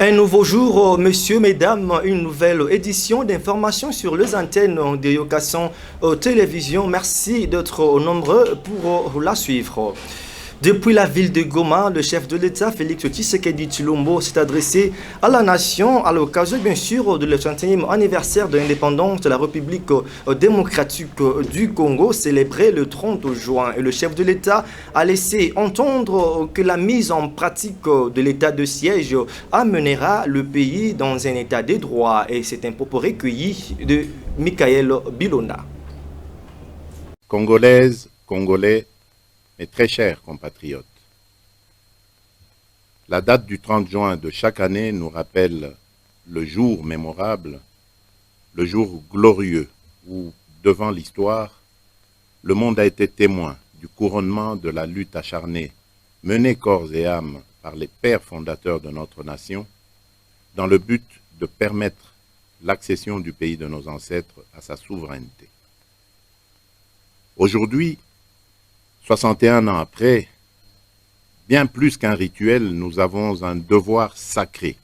Un nouveau jour, messieurs, mesdames, une nouvelle édition d'informations sur les antennes de Yokasan Télévision. Merci d'être nombreux pour la suivre. Depuis la ville de Goma, le chef de l'État, Félix Tshisekedi Tshilombo, s'est adressé à la nation à l'occasion, bien sûr, de le 61e anniversaire de l'indépendance de la République démocratique du Congo, célébré le 30 juin. Et le chef de l'État a laissé entendre que la mise en pratique de l'état de siège amènera le pays dans un état de droit. Et c'est un propos recueilli de Michael Bilona. Congolaises, Congolais, mes très chers compatriotes, la date du 30 juin de chaque année nous rappelle le jour mémorable, le jour glorieux où, devant l'histoire, le monde a été témoin du couronnement de la lutte acharnée menée corps et âme par les pères fondateurs de notre nation dans le but de permettre l'accession du pays de nos ancêtres à sa souveraineté. Aujourd'hui, 61 ans après, bien plus qu'un rituel, nous avons un devoir sacré.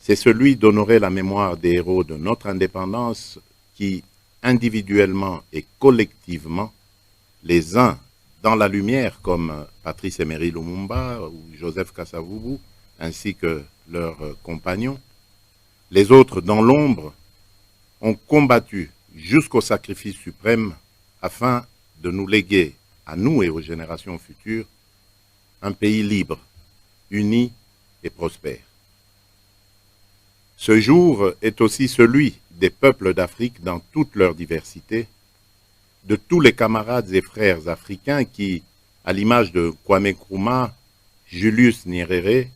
C'est celui d'honorer la mémoire des héros de notre indépendance qui, individuellement et collectivement, les uns dans la lumière comme Patrice Emery Lumumba ou Joseph Kasavubu, ainsi que leurs compagnons, les autres dans l'ombre, ont combattu jusqu'au sacrifice suprême afin de nous léguer à nous et aux générations futures, un pays libre, uni et prospère. Ce jour est aussi celui des peuples d'Afrique dans toute leur diversité, de tous les camarades et frères africains qui, à l'image de Kwame Nkrumah, Julius Nyerere,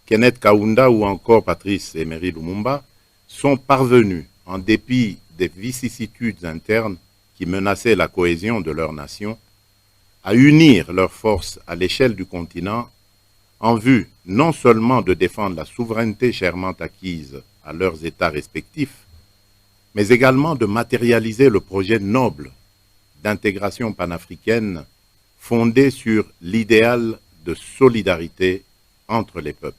Kenneth Kaunda ou encore Patrice Emery Lumumba, sont parvenus, en dépit des vicissitudes internes qui menaçaient la cohésion de leur nation, à unir leurs forces à l'échelle du continent en vue non seulement de défendre la souveraineté chèrement acquise à leurs États respectifs, mais également de matérialiser le projet noble d'intégration panafricaine fondé sur l'idéal de solidarité entre les peuples.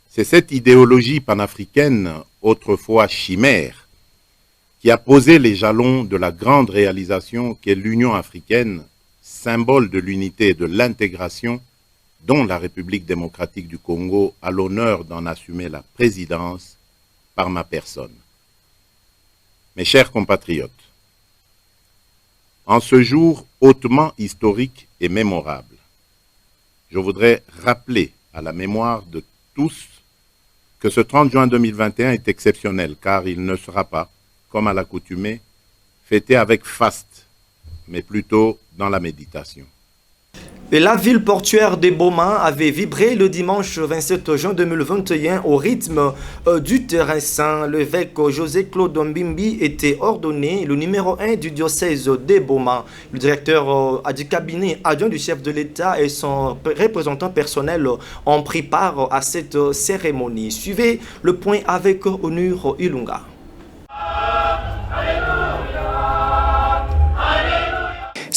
C'est cette idéologie panafricaine, autrefois chimère, qui a posé les jalons de la grande réalisation qu'est l'Union africaine, symbole de l'unité et de l'intégration, dont la République démocratique du Congo a l'honneur d'en assumer la présidence par ma personne. Mes chers compatriotes, en ce jour hautement historique et mémorable, je voudrais rappeler à la mémoire de tous que ce 30 juin 2021 est exceptionnel, car il ne sera pas, comme à l'accoutumée, fêté avec faste, mais plutôt dans la méditation. Et la ville portuaire de Boma avait vibré le dimanche 27 juin 2021 au rythme du terrain saint. L'évêque José-Claude Mbimbi était ordonné le numéro 1 du diocèse de Boma. Le directeur du cabinet adjoint du chef de l'État et son représentant personnel ont pris part à cette cérémonie. Suivez le point avec Onur Ilunga.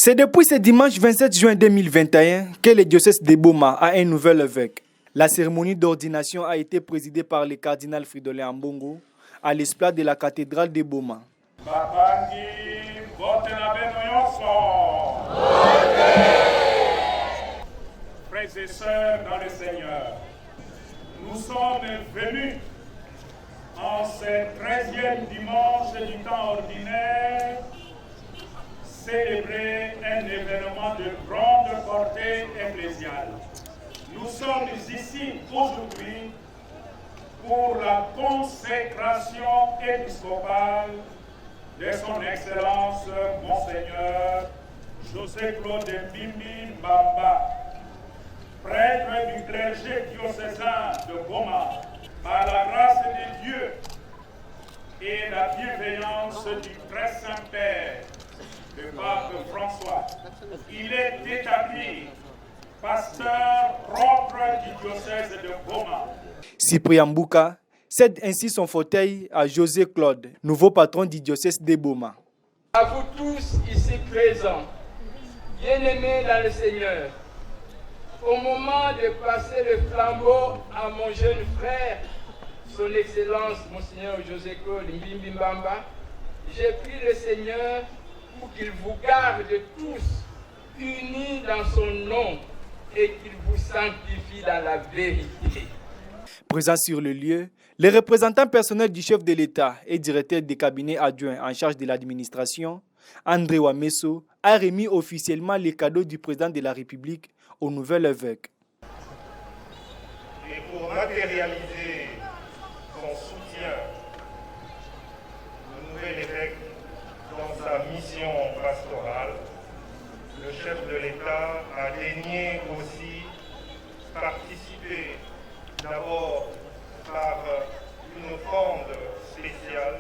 C'est depuis ce dimanche 27 juin 2021 que le diocèse de Boma a un nouvel évêque. La cérémonie d'ordination a été présidée par le cardinal Fridolin Ambongo à l'esplanade de la cathédrale de Boma. Frères et sœurs dans le Seigneur, nous sommes venus en ce 13e dimanche du temps ordinaire célébrer un événement de grande portée ecclésiale. Nous sommes ici aujourd'hui pour la consécration épiscopale de son Excellence Monseigneur José-Claude Mbimbi Mbamba, prêtre du clergé diocésain de Goma, par la grâce de Dieu et la bienveillance du très Saint-Père, le pape François. Il est établi pasteur propre du diocèse de Goma. Cyprien Mbouka cède ainsi son fauteuil à José Claude, nouveau patron du diocèse de Boma. À vous tous ici présents, bien-aimés dans le Seigneur, au moment de passer le flambeau à mon jeune frère, son Excellence, Monseigneur José Claude Mbimbi Mbamba, j'ai prié le Seigneur pour qu'il vous garde tous unis dans son nom et qu'il vous sanctifie dans la vérité. Présent sur le lieu, les représentants personnels du chef de l'État et directeur des cabinets adjoints en charge de l'administration, André Wameso, a remis officiellement les cadeaux du président de la République au nouvel évêque. Et pour matérialiser son soutien, le nouvel évêque dans sa mission pastorale, le chef de l'État a daigné aussi participer d'abord par une fronde spéciale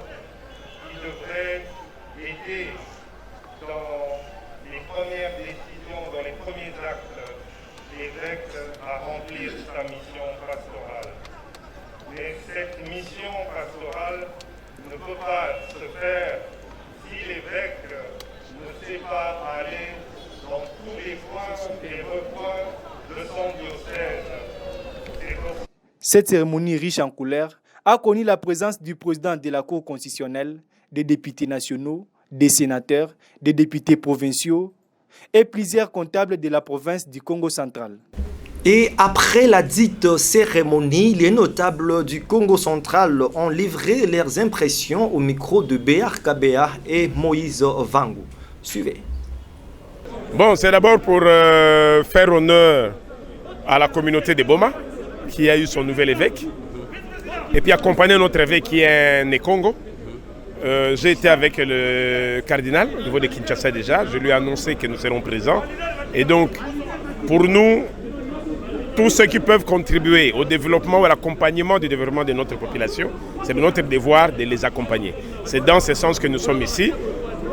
qui devrait aider dans les premières décisions, dans les premiers actes, l'évêque à remplir sa mission pastorale. Mais cette mission pastorale ne peut pas se faire si l'évêque ne sait pas aller dans tous les coins et recoins de son diocèse. Cette cérémonie riche en couleurs a connu la présence du président de la Cour constitutionnelle, des députés nationaux, des sénateurs, des députés provinciaux et plusieurs comptables de la province du Congo central. Et après la dite cérémonie, les notables du Congo central ont livré leurs impressions au micro de Béar Kabea et Moïse Vangu. Suivez. Bon, c'est d'abord pour faire honneur à la communauté de Boma, qui a eu son nouvel évêque, et puis accompagner notre évêque qui est né Congo. J'ai été avec le cardinal au niveau de Kinshasa déjà, je lui ai annoncé que nous serons présents. Et donc, pour nous, tous ceux qui peuvent contribuer au développement ou à l'accompagnement du développement de notre population, c'est notre devoir de les accompagner. C'est dans ce sens que nous sommes ici,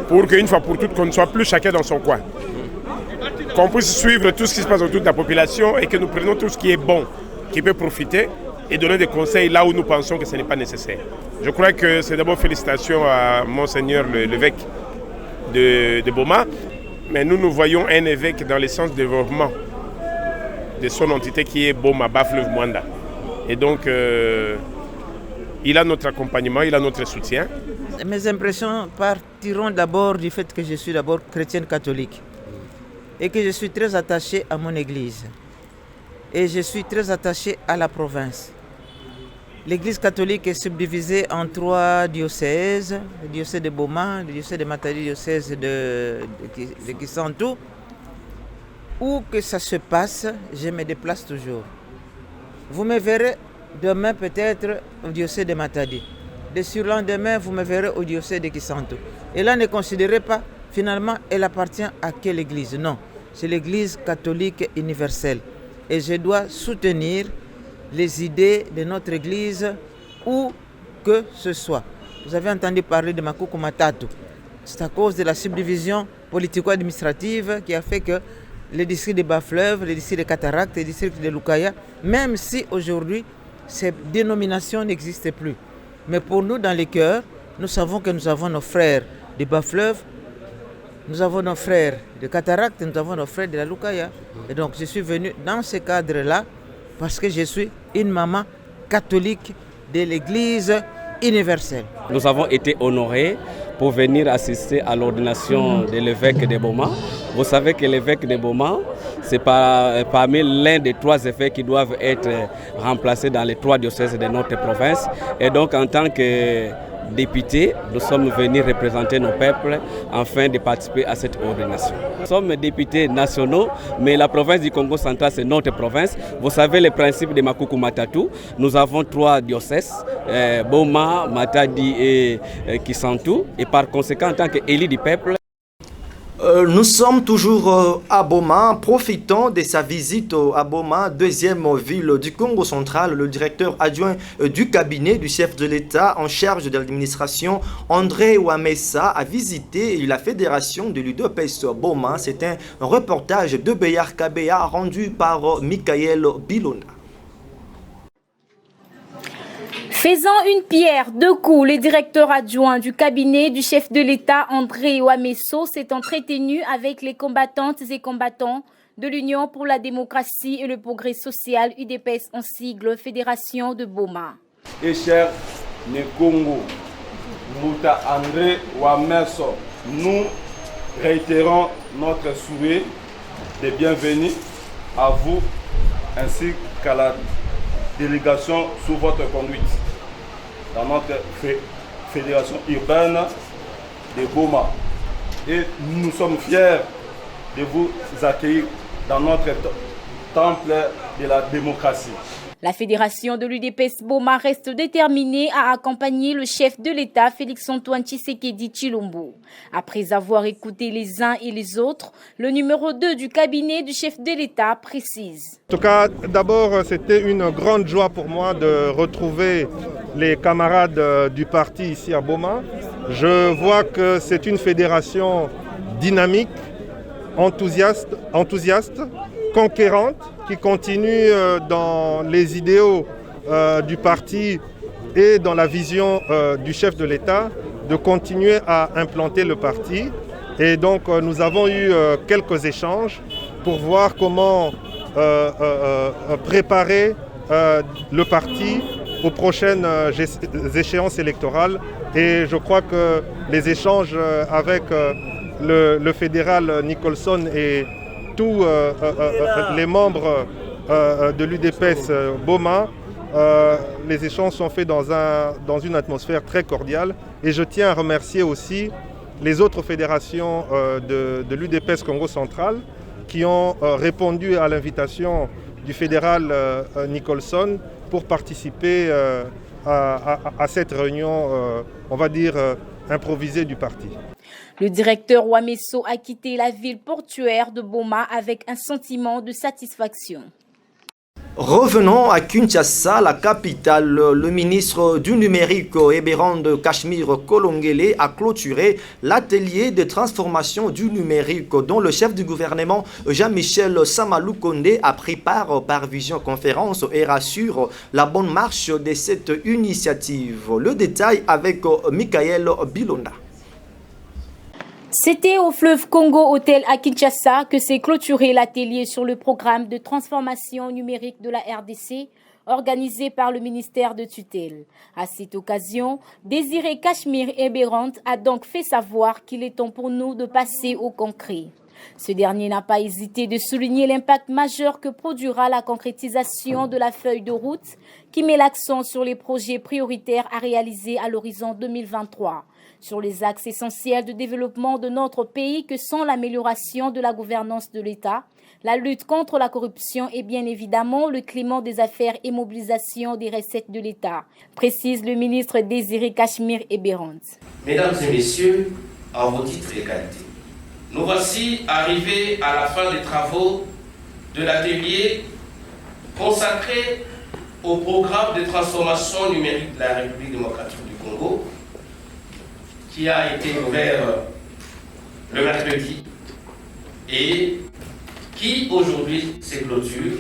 pour qu'une fois pour toutes, qu'on ne soit plus chacun dans son coin. Qu'on puisse suivre tout ce qui se passe autour de la population et que nous prenions tout ce qui est bon, qui peut profiter et donner des conseils là où nous pensons que ce n'est pas nécessaire. Je crois que c'est d'abord félicitations à Monseigneur l'évêque de Boma, mais nous voyons un évêque dans le sens de développement de son entité qui est Boma, Bas-Fleuve Mwanda. Et donc, il a notre accompagnement, il a notre soutien. Mes impressions partiront d'abord du fait que je suis d'abord chrétienne catholique et que je suis très attachée à mon église. Et je suis très attaché à la province. L'église catholique est subdivisée en 3 diocèses, le diocèse de Boma, le diocèse de Matadi, le diocèse de Kisantu. Où que ça se passe, je me déplace toujours. Vous me verrez demain peut-être au diocèse de Matadi. Le surlendemain, vous me verrez au diocèse de Kisantu. Et là, ne considérez pas, finalement, elle appartient à quelle église? Non, c'est l'église catholique universelle. Et je dois soutenir les idées de notre église où que ce soit. Vous avez entendu parler de Makuku Matatu. C'est à cause de la subdivision politico-administrative qui a fait que les districts de Bas-Fleuve, les districts de Cataracte, les districts de Lukaya, même si aujourd'hui ces dénominations n'existent plus. Mais pour nous, dans les cœurs, nous savons que nous avons nos frères de Bas-Fleuve, nous avons nos frères de Cataracte, nous avons nos frères de la Lukaya. Et donc je suis venu dans ce cadre-là parce que je suis une maman catholique de l'Église universelle. Nous avons été honorés pour venir assister à l'ordination de l'évêque de Boma. Vous savez que l'évêque de Boma, c'est parmi l'un des 3 évêques qui doivent être remplacés dans les 3 diocèses de notre province. Et donc en tant que députés, nous sommes venus représenter nos peuples afin de participer à cette ordination. Nous sommes députés nationaux, mais la province du Congo central, c'est notre province. Vous savez le principe de Makuku Matatu. Nous avons 3 diocèses, Boma, Matadi et Kisantu. Et par conséquent, en tant qu'élu du peuple, nous sommes toujours à Boma, profitant de sa visite à Boma, deuxième ville du Congo central. Le directeur adjoint du cabinet du chef de l'État en charge de l'administration, André Wamesa, a visité la fédération de l'UDPS Boma. C'est un reportage de Béar Kabea rendu par Michael Bilona. Faisant une pierre deux coups, le directeur adjoint du cabinet du chef de l'État, André Wameso, s'est entretenu avec les combattantes et combattants de l'Union pour la démocratie et le progrès social, UDPS en sigle Fédération de Boma. Et cher Nekongo, Mouta André Wameso, nous réitérons notre souhait de bienvenue à vous ainsi qu'à la délégation sous votre conduite dans notre fédération urbaine de Boma. Et nous sommes fiers de vous accueillir dans notre temple de la démocratie. La fédération de l'UDPS Boma reste déterminée à accompagner le chef de l'État, Félix-Antoine Tshisekedi Tshilombo. Après avoir écouté les uns et les autres, le numéro 2 du cabinet du chef de l'État précise. En tout cas, d'abord, c'était une grande joie pour moi de retrouver les camarades du parti ici à Boma. Je vois que c'est une fédération dynamique, enthousiaste, conquérante, qui continue dans les idéaux du parti et dans la vision du chef de l'État de continuer à implanter le parti. Et donc nous avons eu quelques échanges pour voir comment préparer le parti aux prochaines échéances électorales. Et je crois que les échanges avec le fédéral Nicholson et tous les membres de l'UDPS Boma, les échanges sont faits dans une atmosphère très cordiale. Et je tiens à remercier aussi les autres fédérations de l'UDPS Congo Central qui ont répondu à l'invitation du fédéral Nicholson pour participer à cette réunion, on va dire, improvisée du parti. Le directeur Wameso a quitté la ville portuaire de Boma avec un sentiment de satisfaction. Revenons à Kinshasa, la capitale. Le ministre du numérique Ebérand de Cachemire Kolongele a clôturé l'atelier de transformation du numérique dont le chef du gouvernement Jean-Michel Samaloukonde a pris part par visioconférence et rassure la bonne marche de cette initiative. Le détail avec Michael Bilonda. C'était au fleuve Congo Hôtel à Kinshasa que s'est clôturé l'atelier sur le programme de transformation numérique de la RDC organisé par le ministère de tutelle. À cette occasion, Désiré Cachemire Ebérand a donc fait savoir qu'il est temps pour nous de passer au concret. Ce dernier n'a pas hésité de souligner l'impact majeur que produira la concrétisation de la feuille de route qui met l'accent sur les projets prioritaires à réaliser à l'horizon 2023. Sur les axes essentiels de développement de notre pays que sont l'amélioration de la gouvernance de l'État, la lutte contre la corruption et bien évidemment le climat des affaires et mobilisation des recettes de l'État, précise le ministre Désiré Cachemire Ebérand. Mesdames et messieurs, en vos titres et qualités, nous voici arrivés à la fin des travaux de l'atelier consacré au programme de transformation numérique de la République démocratique du Congo, qui a été ouvert le mercredi et qui aujourd'hui se clôture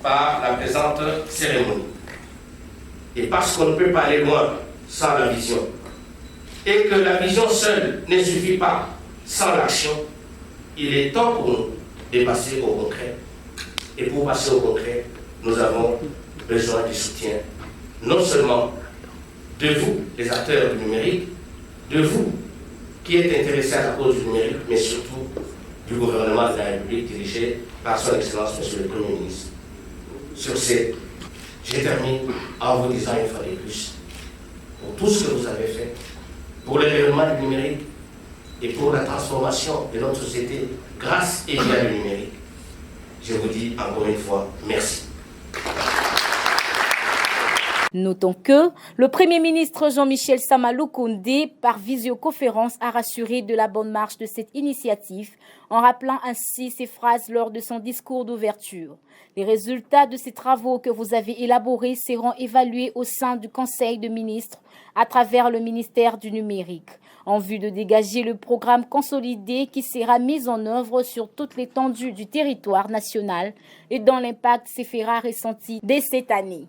par la présente cérémonie. Et parce qu'on ne peut pas aller loin sans la vision, et que la vision seule ne suffit pas sans l'action, il est temps pour nous de passer au concret. Et pour passer au concret, nous avons besoin du soutien, non seulement de vous, les acteurs du numérique, de vous qui êtes intéressés à la cause du numérique, mais surtout du gouvernement de la République dirigé par son Excellence, Monsieur le Premier ministre. Sur ce, je termine en vous disant une fois de plus, pour tout ce que vous avez fait, pour le développement du numérique et pour la transformation de notre société grâce et via le numérique, je vous dis encore une fois merci. Notons que le Premier ministre Jean-Michel Samaloukonde, par visioconférence, a rassuré de la bonne marche de cette initiative en rappelant ainsi ces phrases lors de son discours d'ouverture. Les résultats de ces travaux que vous avez élaborés seront évalués au sein du Conseil de ministres à travers le ministère du numérique, en vue de dégager le programme consolidé qui sera mis en œuvre sur toute l'étendue du territoire national et dont l'impact se fera ressentir dès cette année.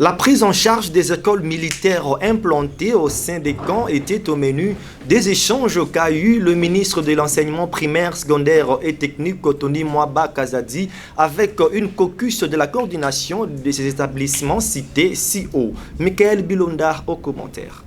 La prise en charge des écoles militaires implantées au sein des camps était au menu des échanges qu'a eu le ministre de l'enseignement primaire, secondaire et technique Tony Mwaba Kazadi avec une caucus de la coordination de ces établissements cités si haut. Michael Bilonda au commentaire.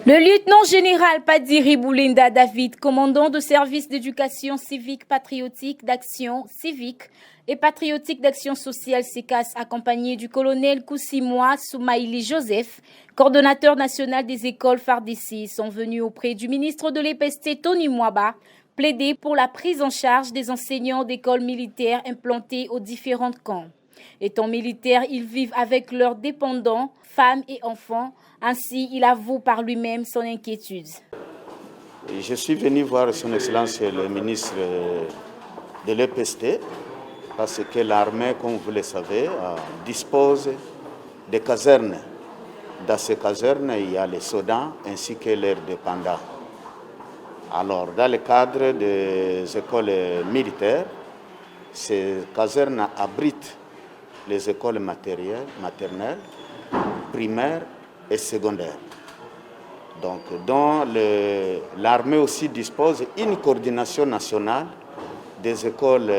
Le lieutenant-général Padiri Boulinda David, commandant de service d'éducation civique patriotique d'action civique et patriotique d'action sociale SECAS, accompagné du colonel Koussimoa Soumaïli Joseph, coordonnateur national des écoles FARDC, sont venus auprès du ministre de l'EPST Tony Mwaba plaider pour la prise en charge des enseignants d'écoles militaires implantés aux différents camps. Étant militaires, ils vivent avec leurs dépendants, femmes et enfants. Ainsi, il avoue par lui-même son inquiétude. Je suis venu voir son Excellence le ministre de l'EPST parce que l'armée, comme vous le savez, dispose de casernes. Dans ces casernes, il y a les soldats ainsi que leurs dépendants. Alors, dans le cadre des écoles militaires, ces casernes abritent les écoles maternelles, primaires et secondaires. Donc, l'armée aussi dispose d'une coordination nationale des écoles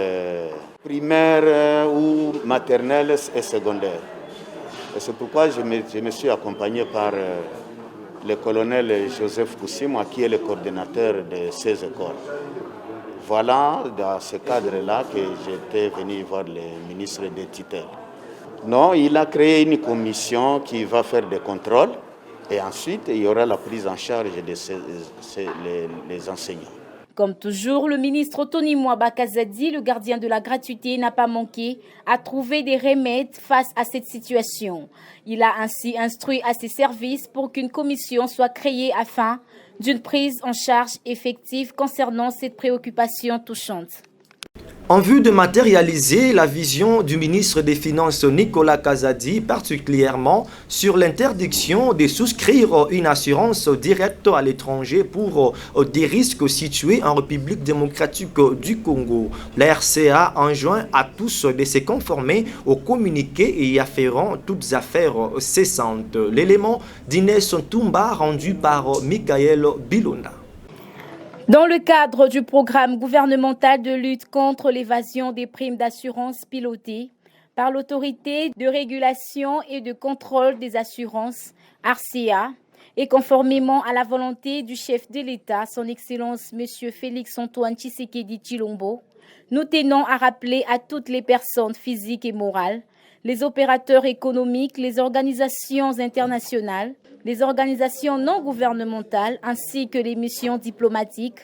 primaires ou maternelles et secondaires. Et c'est pourquoi je me suis accompagné par le colonel Joseph Koussimoa, qui est le coordinateur de ces écoles. Voilà, dans ce cadre-là, que j'étais venu voir le ministre des tutelles. Non, il a créé une commission qui va faire des contrôles et ensuite il y aura la prise en charge des enseignants. Comme toujours, le ministre Tony Mwaba Kazadi, le gardien de la gratuité, n'a pas manqué à trouver des remèdes face à cette situation. Il a ainsi instruit à ses services pour qu'une commission soit créée afin d'une prise en charge effective concernant cette préoccupation touchante. En vue de matérialiser la vision du ministre des Finances Nicolas Kazadi, particulièrement sur l'interdiction de souscrire une assurance directe à l'étranger pour des risques situés en République démocratique du Congo, la RCA enjoint à tous de se conformer au communiqué et afférent toutes affaires cessantes. L'élément d'Inès Ntumba rendu par Michael Bilonda. Dans le cadre du programme gouvernemental de lutte contre l'évasion des primes d'assurance pilotées par l'autorité de régulation et de contrôle des assurances, RCA, et conformément à la volonté du chef de l'État, son Excellence M. Félix Antoine Tshisekedi Tshilombo, nous tenons à rappeler à toutes les personnes physiques et morales, les opérateurs économiques, les organisations internationales, les organisations non gouvernementales ainsi que les missions diplomatiques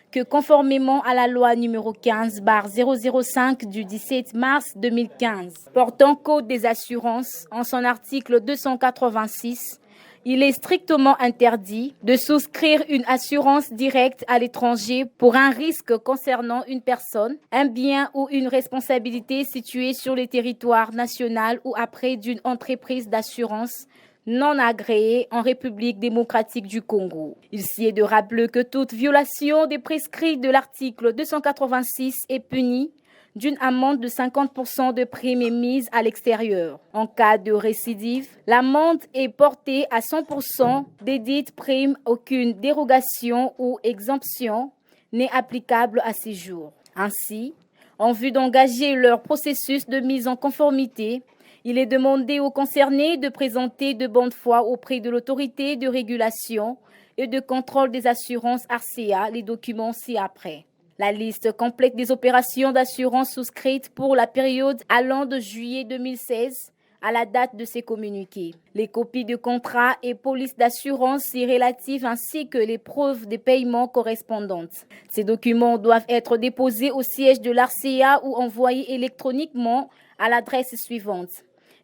que conformément à la loi numéro 15/005 du 17 mars 2015 portant code des assurances en son article 286, il est strictement interdit de souscrire une assurance directe à l'étranger pour un risque concernant une personne, un bien ou une responsabilité située sur le territoire national ou auprès d'une entreprise d'assurance non agréée en République démocratique du Congo. Il s'y est de rappeler que toute violation des prescrits de l'article 286 est punie d'une amende de 50% de prime émise à l'extérieur. En cas de récidive, l'amende est portée à 100% des dites primes. Aucune dérogation ou exemption n'est applicable à ces jours. Ainsi, en vue d'engager leur processus de mise en conformité, il est demandé aux concernés de présenter de bonne foi auprès de l'autorité de régulation et de contrôle des assurances RCA les documents ci-après. La liste complète des opérations d'assurance souscrites pour la période allant de juillet 2016 à la date de ces communiqués. Les copies de contrats et polices d'assurance y relatives ainsi que les preuves de paiement correspondantes. Ces documents doivent être déposés au siège de l'RCA ou envoyés électroniquement à l'adresse suivante.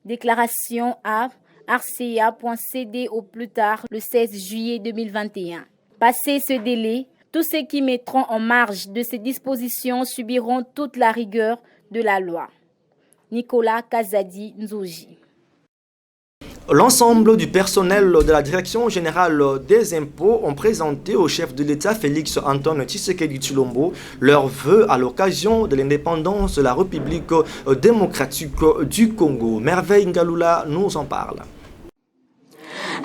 Déclaration à rca.cd au plus tard le 16 juillet 2021. Passé ce délai, tous ceux qui mettront en marge de ces dispositions subiront toute la rigueur de la loi. Nicolas Kazadi Nzoji. L'ensemble du personnel de la Direction générale des impôts ont présenté au chef de l'État Félix Antoine Tshisekedi Tshilombo leurs vœux à l'occasion de l'indépendance de la République démocratique du Congo. Merveille Ngalula nous en parle.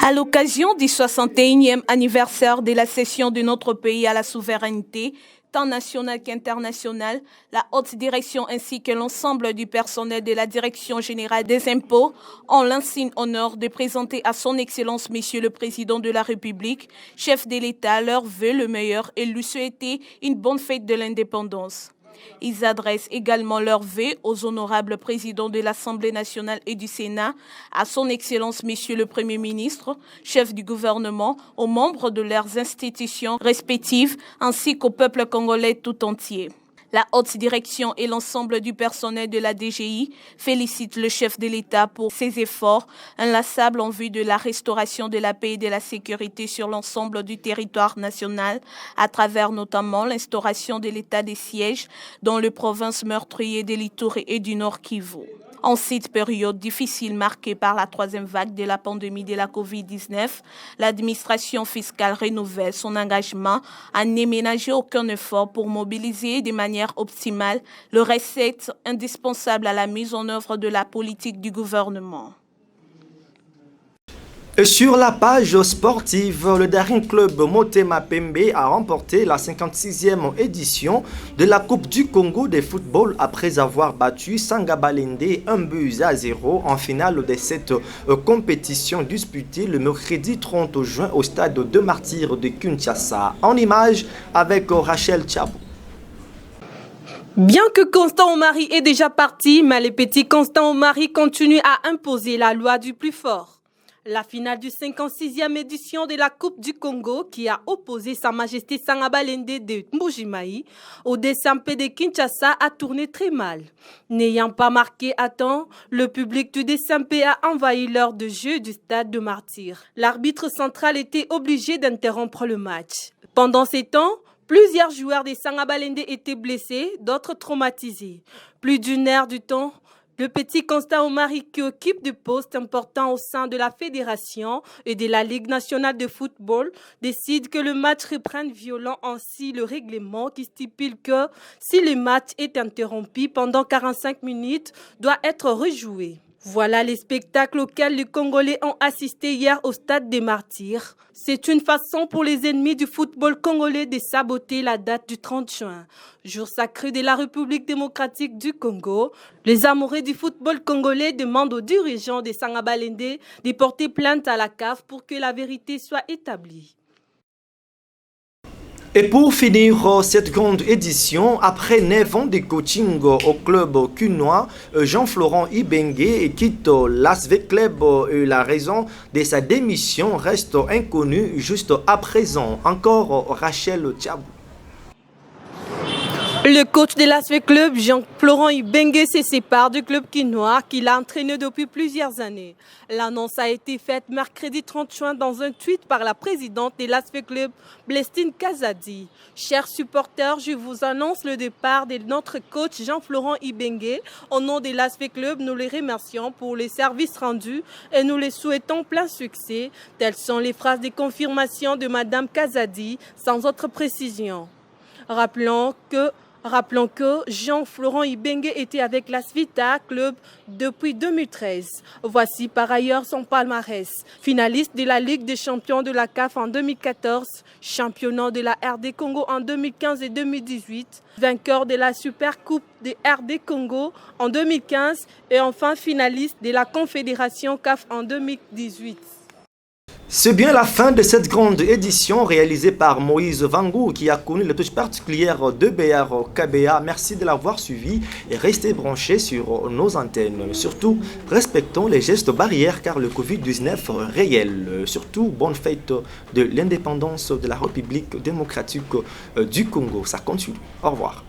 À l'occasion du 61e anniversaire de la cession de notre pays à la souveraineté, tant nationale qu'internationale, la haute direction ainsi que l'ensemble du personnel de la Direction générale des impôts ont l'insigne honneur de présenter à son Excellence Monsieur le Président de la République, chef de l'État, leurs vœux le meilleur et lui souhaiter une bonne fête de l'indépendance. Ils adressent également leurs vœux aux honorables présidents de l'Assemblée nationale et du Sénat, à son Excellence Monsieur le Premier ministre, chef du gouvernement, aux membres de leurs institutions respectives, ainsi qu'au peuple congolais tout entier. La haute direction et l'ensemble du personnel de la DGI félicitent le chef de l'État pour ses efforts inlassables en vue de la restauration de la paix et de la sécurité sur l'ensemble du territoire national, à travers notamment l'instauration de l'état de siège dans les provinces meurtrières de l'Ituri et du Nord Kivu. En cette période difficile marquée par la troisième vague de la pandémie de la COVID-19, l'administration fiscale renouvelle son engagement à ne ménager aucun effort pour mobiliser de manière optimale les recettes indispensables à la mise en œuvre de la politique du gouvernement. Et sur la page sportive, le Daring Club Motema Pembe a remporté la 56e édition de la Coupe du Congo de football après avoir battu Sangabalende 1-0 en finale de cette compétition disputée le mercredi 30 juin au stade de Martyrs de Kinshasa. En image avec Rachel Tchabou. Bien que Constant Omari est déjà parti, mais les petits Constant Omari continuent à imposer la loi du plus fort. La finale du 56e édition de la Coupe du Congo qui a opposé Sa Majesté Sangabalende de Mbujimayi au DSMP de Kinshasa a tourné très mal. N'ayant pas marqué à temps, le public du DSMP a envahi l'heure de jeu du stade de Martyrs. L'arbitre central était obligé d'interrompre le match. Pendant ces temps, plusieurs joueurs des Sangabalende étaient blessés, d'autres traumatisés. Plus d'une heure du temps, le petit Constant Omari, qui occupe des postes importants au sein de la Fédération et de la Ligue nationale de football, décide que le match reprenne violant ainsi le règlement qui stipule que si le match est interrompu pendant 45 minutes, doit être rejoué. Voilà les spectacles auxquels les Congolais ont assisté hier au stade des Martyrs. C'est une façon pour les ennemis du football congolais de saboter la date du 30 juin, jour sacré de la République démocratique du Congo. Les amoureux du football congolais demandent aux dirigeants des Sangabalende de porter plainte à la CAF pour que la vérité soit établie. Et pour finir cette grande édition, après 9 ans de coaching au club cunois, Jean-Florent Ibenge quitte l'ASV Club et la raison de sa démission reste inconnue juste à présent. Encore Rachel Tchabou. Le coach de l'ASV Club, Jean-Florent Ibenge, se sépare du club quinois qu'il a entraîné depuis plusieurs années. L'annonce a été faite mercredi 30 juin dans un tweet par la présidente de l'ASV Club, Blestine Kazadi. Chers supporters, je vous annonce le départ de notre coach Jean-Florent Ibenge. Au nom de l'ASV Club, nous les remercions pour les services rendus et nous les souhaitons plein succès. Telles sont les phrases de confirmation de Madame Kazadi, sans autre précision. Rappelons que Jean-Florent Ibenge était avec l'Asvita Club depuis 2013. Voici par ailleurs son palmarès. Finaliste de la Ligue des champions de la CAF en 2014, championnat de la RD Congo en 2015 et 2018, vainqueur de la Super Coupe de RD Congo en 2015 et enfin finaliste de la Confédération CAF en 2018. C'est bien la fin de cette grande édition réalisée par Moïse Vangou qui a connu la touche particulière de BR KBA. Merci de l'avoir suivi et restez branchés sur nos antennes. Surtout, respectons les gestes barrières car le Covid-19 est réel. Surtout, bonne fête de l'indépendance de la République démocratique du Congo. Ça continue. Au revoir.